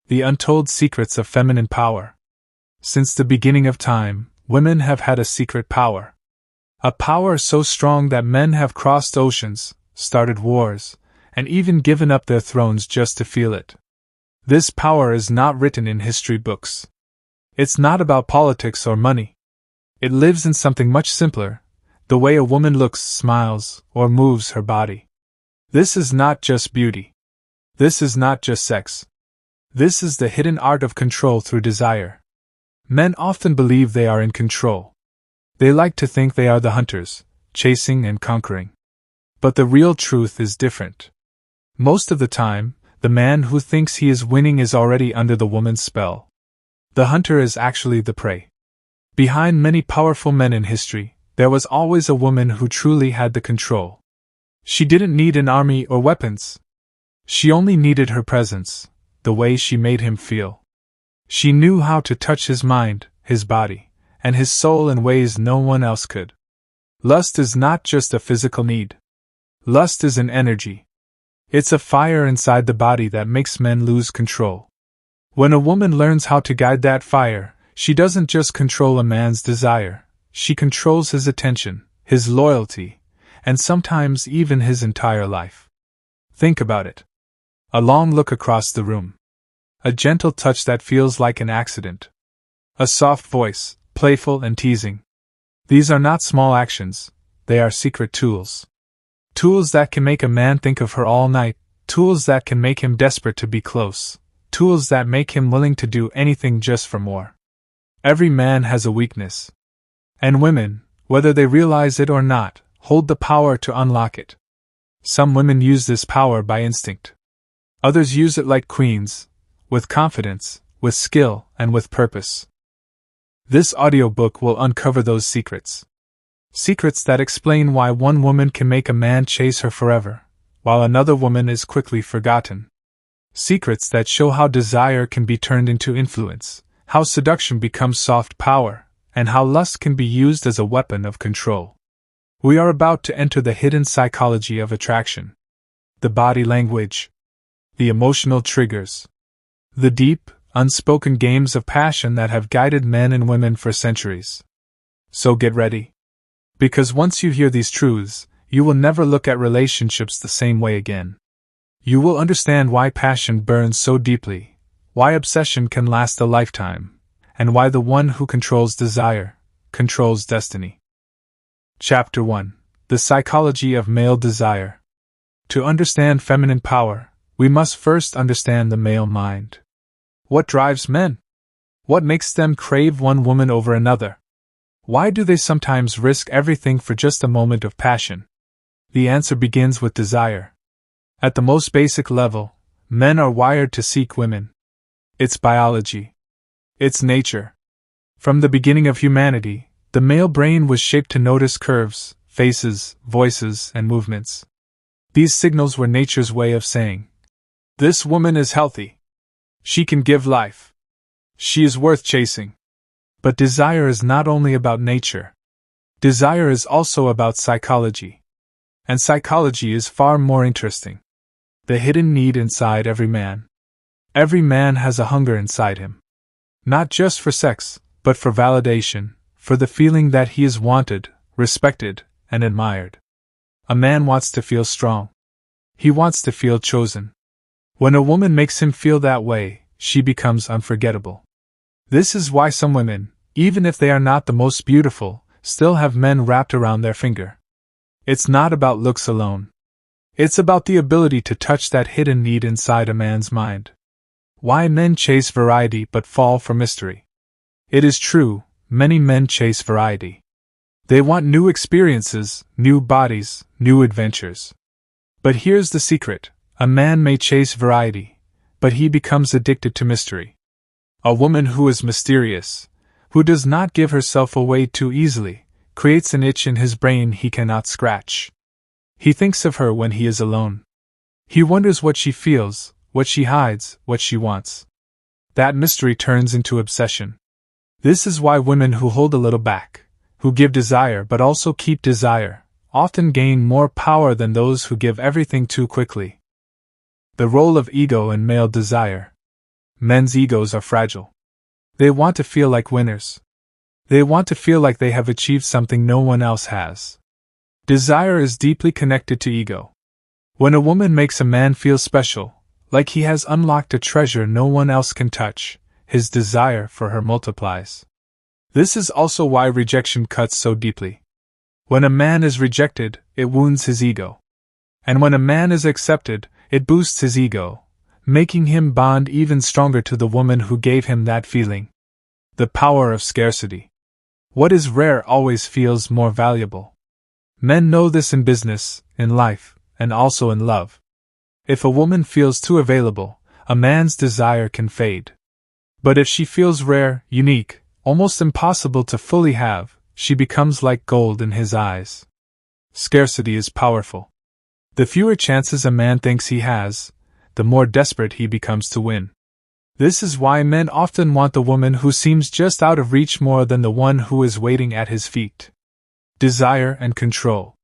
The untold secrets of feminine power. Since the beginning of time, women have had a secret power. A power so strong that men have crossed oceans, started wars, and even given up their thrones just to feel it. This power is not written in history books. It's not about politics or money. It lives in something much simpler, the way a woman looks, smiles, or moves her body. This is not just beauty. This is not just sex. This is the hidden art of control through desire. Men often believe they are in control. They like to think they are the hunters, chasing and conquering. But the real truth is different. Most of the time, the man who thinks he is winning is already under the woman's spell. The hunter is actually the prey. Behind many powerful men in history, there was always a woman who truly had the control. She didn't need an army or weapons. She only needed her presence, the way she made him feel. She knew how to touch his mind, his body, and his soul in ways no one else could. Lust is not just a physical need. Lust is an energy. It's a fire inside the body that makes men lose control. When a woman learns how to guide that fire, she doesn't just control a man's desire, she controls his attention, his loyalty, and sometimes even his entire life. Think about it. A long look across the room. A gentle touch that feels like an accident. A soft voice, playful and teasing. These are not small actions, they are secret tools. Tools that can make a man think of her all night, tools that can make him desperate to be close, tools that make him willing to do anything just for more. Every man has a weakness. And women, whether they realize it or not, hold the power to unlock it. Some women use this power by instinct. Others use it like queens, with confidence, with skill, and with purpose. This audiobook will uncover those secrets. Secrets that explain why one woman can make a man chase her forever, while another woman is quickly forgotten. Secrets that show how desire can be turned into influence, how seduction becomes soft power, and how lust can be used as a weapon of control. We are about to enter the hidden psychology of attraction. The body language. The emotional triggers. The deep, unspoken games of passion that have guided men and women for centuries. So get ready. Because once you hear these truths, you will never look at relationships the same way again. You will understand why passion burns so deeply, why obsession can last a lifetime, and why the one who controls desire, controls destiny. Chapter 1. The Psychology of Male Desire. To understand feminine power, we must first understand the male mind. What drives men? What makes them crave one woman over another? Why do they sometimes risk everything for just a moment of passion? The answer begins with desire. At the most basic level, men are wired to seek women. It's biology. It's nature. From the beginning of humanity, the male brain was shaped to notice curves, faces, voices, and movements. These signals were nature's way of saying, "This woman is healthy. She can give life. She is worth chasing." But desire is not only about nature. Desire is also about psychology. And psychology is far more interesting. The hidden need inside every man. Every man has a hunger inside him. Not just for sex, but for validation, for the feeling that he is wanted, respected, and admired. A man wants to feel strong. He wants to feel chosen. When a woman makes him feel that way, she becomes unforgettable. This is why some women, even if they are not the most beautiful, still have men wrapped around their finger. It's not about looks alone. It's about the ability to touch that hidden need inside a man's mind. Why men chase variety but fall for mystery. It is true, many men chase variety. They want new experiences, new bodies, new adventures. But here's the secret: a man may chase variety, but he becomes addicted to mystery. A woman who is mysterious, who does not give herself away too easily, creates an itch in his brain he cannot scratch. He thinks of her when he is alone. He wonders what she feels, what she hides, what she wants. That mystery turns into obsession. This is why women who hold a little back, who give desire but also keep desire, often gain more power than those who give everything too quickly. The role of ego in male desire. Men's egos are fragile. They want to feel like winners. They want to feel like they have achieved something no one else has. Desire is deeply connected to ego. When a woman makes a man feel special, like he has unlocked a treasure no one else can touch, his desire for her multiplies. This is also why rejection cuts so deeply. When a man is rejected, it wounds his ego. And when a man is accepted, it boosts his ego, making him bond even stronger to the woman who gave him that feeling. The power of scarcity. What is rare always feels more valuable. Men know this in business, in life, and also in love. If a woman feels too available, a man's desire can fade. But if she feels rare, unique, almost impossible to fully have, she becomes like gold in his eyes. Scarcity is powerful. The fewer chances a man thinks he has, the more desperate he becomes to win. This is why men often want the woman who seems just out of reach more than the one who is waiting at his feet. Desire and control.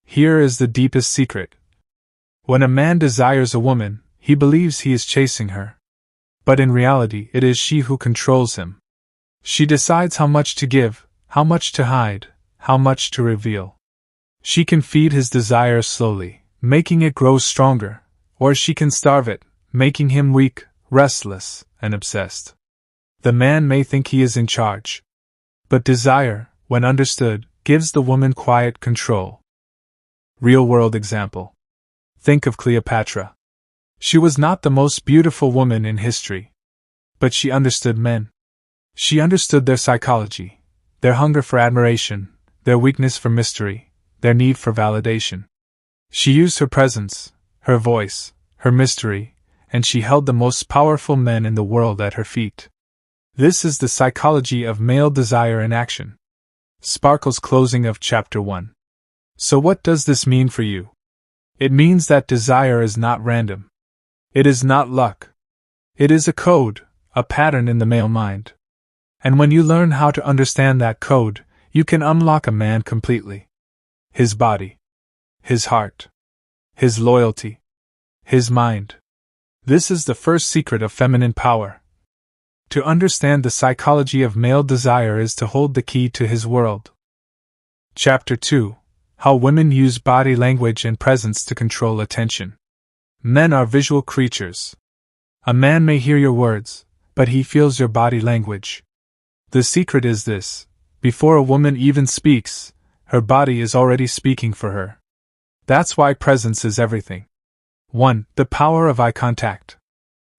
Here is the deepest secret. When a man desires a woman, he believes he is chasing her. But in reality, it is she who controls him. She decides how much to give, how much to hide, how much to reveal. She can feed his desire slowly, making it grow stronger, or she can starve it, making him weak, restless, and obsessed. The man may think he is in charge. But desire, when understood, gives the woman quiet control. Real-world example. Think of Cleopatra. She was not the most beautiful woman in history. But she understood men. She understood their psychology, their hunger for admiration, their weakness for mystery, their need for validation. She used her presence, her voice, her mystery, and she held the most powerful men in the world at her feet. This is the psychology of male desire in action. Sparkle's closing of Chapter 1. So what does this mean for you? It means that desire is not random. It is not luck. It is a code, a pattern in the male mind. And when you learn how to understand that code, you can unlock a man completely. His body. His heart. His loyalty. His mind. This is the first secret of feminine power. To understand the psychology of male desire is to hold the key to his world. Chapter 2. How women use body language and presence to control attention. Men are visual creatures. A man may hear your words, but he feels your body language. The secret is this: before a woman even speaks, her body is already speaking for her. That's why presence is everything. 1. The power of eye contact.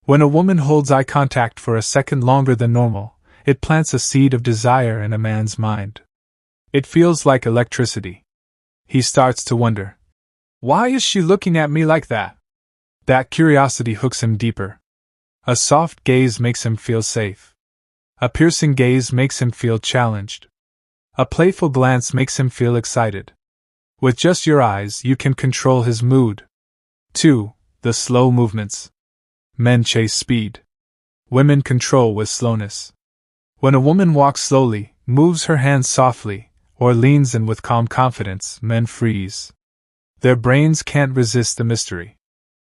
When a woman holds eye contact for a second longer than normal, it plants a seed of desire in a man's mind. It feels like electricity. He starts to wonder, why is she looking at me like that? That curiosity hooks him deeper. A soft gaze makes him feel safe. A piercing gaze makes him feel challenged. A playful glance makes him feel excited. With just your eyes, you can control his mood. 2. The slow movements. Men chase speed. Women control with slowness. When a woman walks slowly, moves her hands softly, or leans in with calm confidence, men freeze. Their brains can't resist the mystery.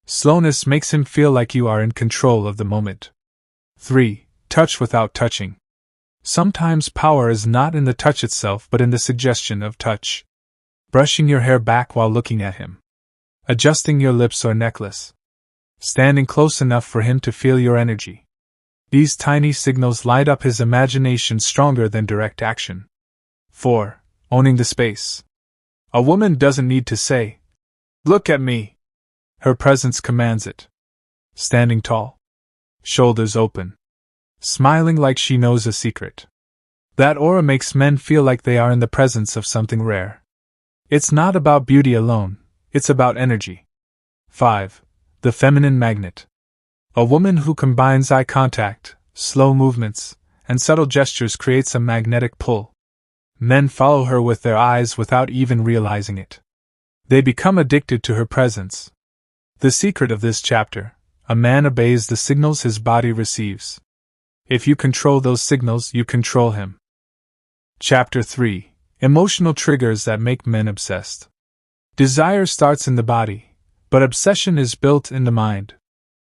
Slowness makes him feel like you are in control of the moment. 3. Touch without touching. Sometimes power is not in the touch itself but in the suggestion of touch. Brushing your hair back while looking at him. Adjusting your lips or necklace. Standing close enough for him to feel your energy. These tiny signals light up his imagination stronger than direct action. 4. Owning the space. A woman doesn't need to say, "Look at me." Her presence commands it. Standing tall. Shoulders open. Smiling like she knows a secret. That aura makes men feel like they are in the presence of something rare. It's not about beauty alone, it's about energy. 5. The feminine magnet. A woman who combines eye contact, slow movements, and subtle gestures creates a magnetic pull. Men follow her with their eyes without even realizing it. They become addicted to her presence. The secret of this chapter: a man obeys the signals his body receives. If you control those signals, you control him. Chapter 3. Emotional triggers that make men obsessed. Desire starts in the body, but obsession is built in the mind.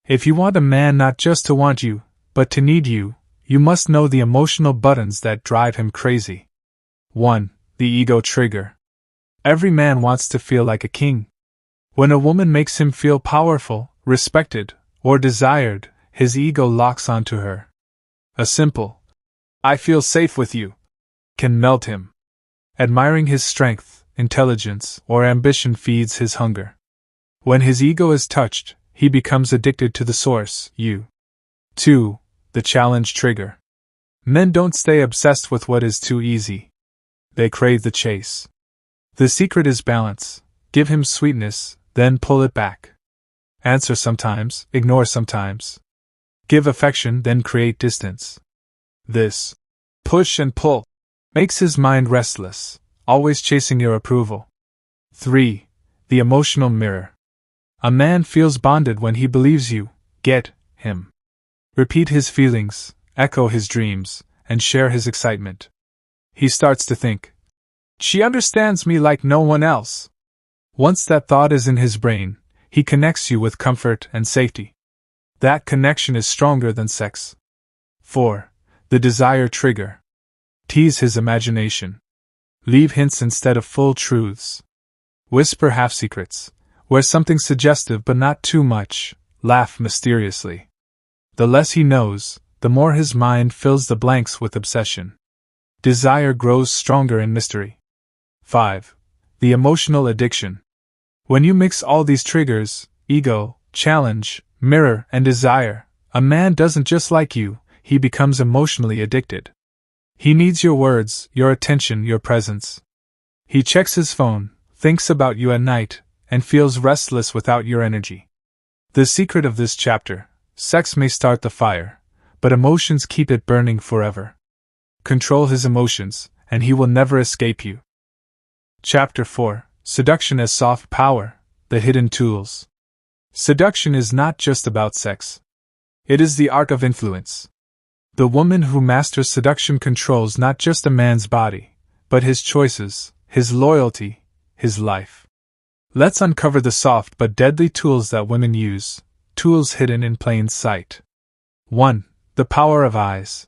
If you want a man not just to want you, But to need you, you must know the emotional buttons that drive him crazy. 1. The ego trigger. Every man wants to feel like a king. When a woman makes him feel powerful, respected, or desired, his ego locks onto her. A simple, "I feel safe with you," can melt him. Admiring his strength, intelligence, or ambition feeds his hunger. When his ego is touched, he becomes addicted to the source, you. 2. The challenge trigger. Men don't stay obsessed with what is too easy. They crave the chase. The secret is balance. Give him sweetness, then pull it back. Answer sometimes, ignore sometimes. Give affection, then create distance. This push and pull makes his mind restless, always chasing your approval. 3. The emotional mirror. A man feels bonded when he believes you get him. Repeat his feelings, echo his dreams, and share his excitement. He starts to think, "She understands me like no one else." Once that thought is in his brain, he connects you with comfort and safety. That connection is stronger than sex. 4. The desire trigger. Tease his imagination. Leave hints instead of full truths. Whisper half-secrets. Wear something suggestive but not too much. Laugh mysteriously. The less he knows, the more his mind fills the blanks with obsession. Desire grows stronger in mystery. 5. The emotional addiction. When you mix all these triggers, ego, challenge, mirror, and desire, a man doesn't just like you, he becomes emotionally addicted. He needs your words, your attention, your presence. He checks his phone, thinks about you at night, and feels restless without your energy. The secret of this chapter: sex may start the fire, but emotions keep it burning forever. Control his emotions, and he will never escape you. Chapter 4: Seduction as Soft Power, the Hidden Tools. Seduction is not just about sex. It is the art of influence. The woman who masters seduction controls not just a man's body, but his choices, his loyalty, his life. Let's uncover the soft but deadly tools that women use, tools hidden in plain sight. 1. The power of eyes.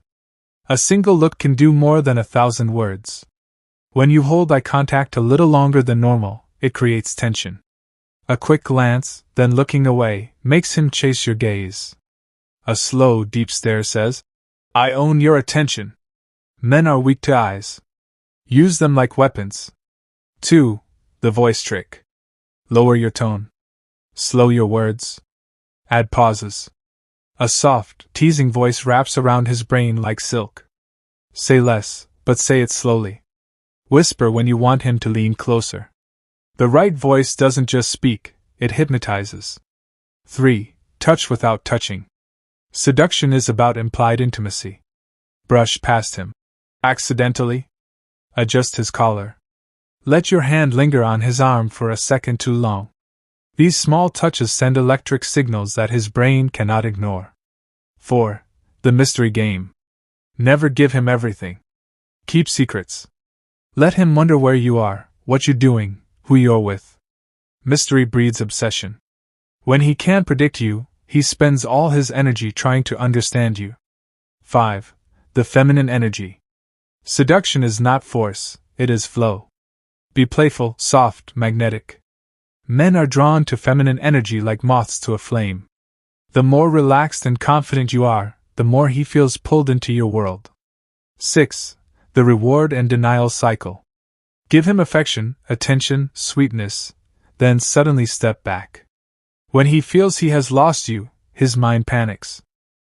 A single look can do more than 1,000 words. When you hold eye contact a little longer than normal, it creates tension. A quick glance, then looking away, makes him chase your gaze. A slow, deep stare says, "I own your attention." Men are weak to eyes. Use them like weapons. 2. The voice trick. Lower your tone. Slow your words. Add pauses. A soft, teasing voice wraps around his brain like silk. Say less, but say it slowly. Whisper when you want him to lean closer. The right voice doesn't just speak, it hypnotizes. 3. Touch without touching. Seduction is about implied intimacy. Brush past him. Accidentally. Adjust his collar. Let your hand linger on his arm for a second too long. These small touches send electric signals that his brain cannot ignore. 4. The mystery game. Never give him everything. Keep secrets. Let him wonder where you are, what you're doing, who you're with. Mystery breeds obsession. When he can't predict you, he spends all his energy trying to understand you. 5. The feminine energy. Seduction is not force, it is flow. Be playful, soft, magnetic. Men are drawn to feminine energy like moths to a flame. The more relaxed and confident you are, the more he feels pulled into your world. 6. The reward and denial cycle. Give him affection, attention, sweetness, then suddenly step back. When he feels he has lost you, his mind panics.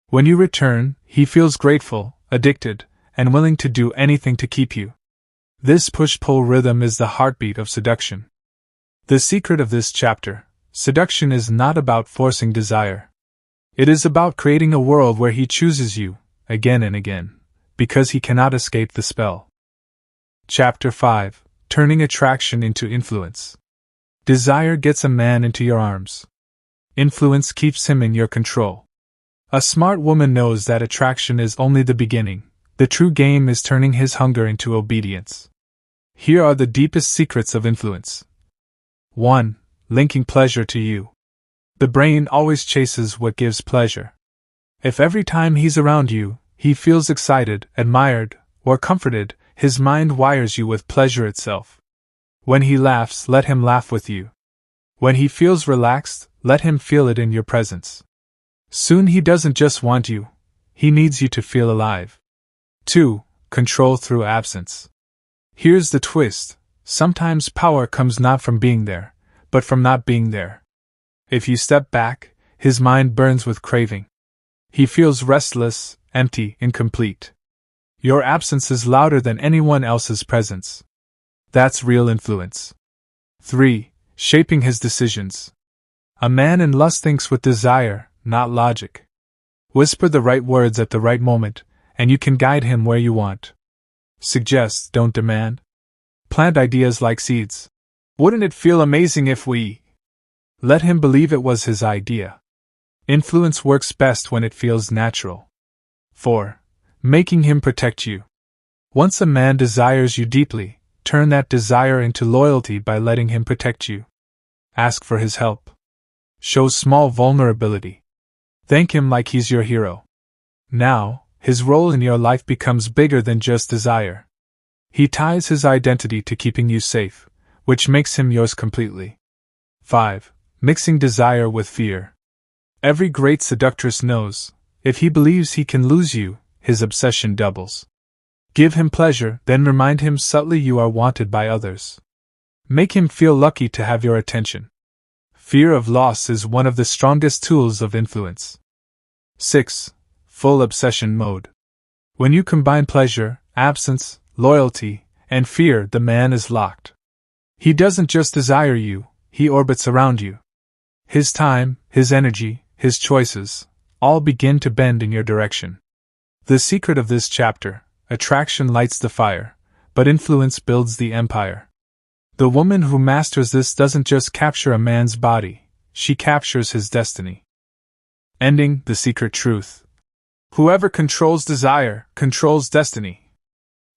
When you return, he feels grateful, addicted, and willing to do anything to keep you. This push-pull rhythm is the heartbeat of seduction. The secret of this chapter: seduction is not about forcing desire. It is about creating a world where he chooses you, again and again, because he cannot escape the spell. Chapter 5: Turning Attraction into Influence. Desire gets a man into your arms. Influence keeps him in your control. A smart woman knows that attraction is only the beginning. The true game is turning his hunger into obedience. Here are the deepest secrets of influence. 1. Linking pleasure to you. The brain always chases what gives pleasure. If every time he's around you, he feels excited, admired, or comforted, his mind wires you with pleasure itself. When he laughs, let him laugh with you. When he feels relaxed, let him feel it in your presence. Soon he doesn't just want you, he needs you to feel alive. 2. Control through absence. Here's the twist: sometimes power comes not from being there, but from not being there. If you step back, his mind burns with craving. He feels restless, empty, incomplete. Your absence is louder than anyone else's presence. That's real influence. 3. Shaping his decisions. A man in lust thinks with desire, not logic. Whisper the right words at the right moment, and you can guide him where you want. Suggest, don't demand. Plant ideas like seeds. Wouldn't it feel amazing if we... Let him believe it was his idea. Influence works best when it feels natural. 4. Making him protect you. Once a man desires you deeply, turn that desire into loyalty by letting him protect you. Ask for his help. Show small vulnerability. Thank him like he's your hero. Now, his role in your life becomes bigger than just desire. He ties his identity to keeping you safe, which makes him yours completely. 5. Mixing desire with fear. Every great seductress knows, if he believes he can lose you, his obsession doubles. Give him pleasure, then remind him subtly you are wanted by others. Make him feel lucky to have your attention. Fear of loss is one of the strongest tools of influence. 6. Full obsession mode. When you combine pleasure, absence, loyalty, and fear, the man is locked. He doesn't just desire you, he orbits around you. His time, his energy, his choices, all begin to bend in your direction. The secret of this chapter: attraction lights the fire, but influence builds the empire. The woman who masters this doesn't just capture a man's body, she captures his destiny. Ending: the secret truth. Whoever controls desire, controls destiny.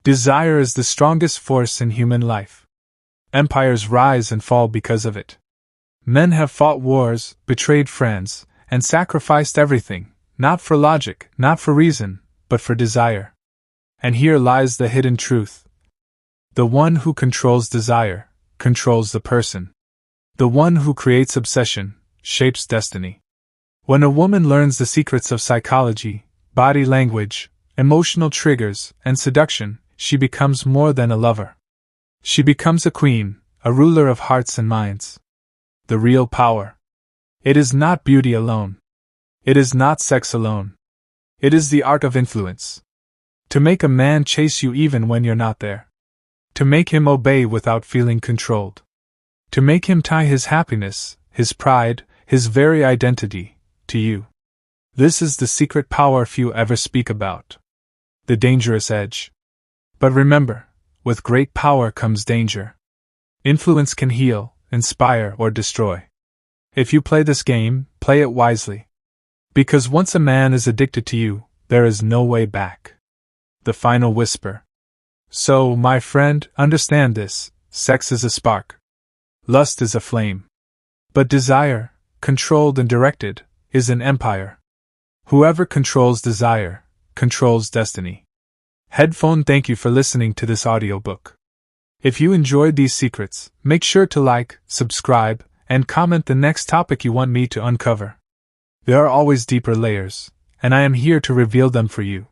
Desire is the strongest force in human life. Empires rise and fall because of it. Men have fought wars, betrayed friends, and sacrificed everything, not for logic, not for reason, but for desire. And here lies the hidden truth. The one who controls desire, controls the person. The one who creates obsession, shapes destiny. When a woman learns the secrets of psychology, body language, emotional triggers, and seduction, she becomes more than a lover. She becomes a queen, a ruler of hearts and minds. The real power. It is not beauty alone. It is not sex alone. It is the art of influence. To make a man chase you even when you're not there. To make him obey without feeling controlled. To make him tie his happiness, his pride, his very identity, to you. This is the secret power few ever speak about. The dangerous edge. But remember, with great power comes danger. Influence can heal, inspire, or destroy. If you play this game, play it wisely. Because once a man is addicted to you, there is no way back. The final whisper. So, my friend, understand this: sex is a spark. Lust is a flame. But desire, controlled and directed, is an empire. Whoever controls desire, controls destiny. Headphone, thank you for listening to this audiobook. If you enjoyed these secrets, make sure to like, subscribe, and comment the next topic you want me to uncover. There are always deeper layers, and I am here to reveal them for you.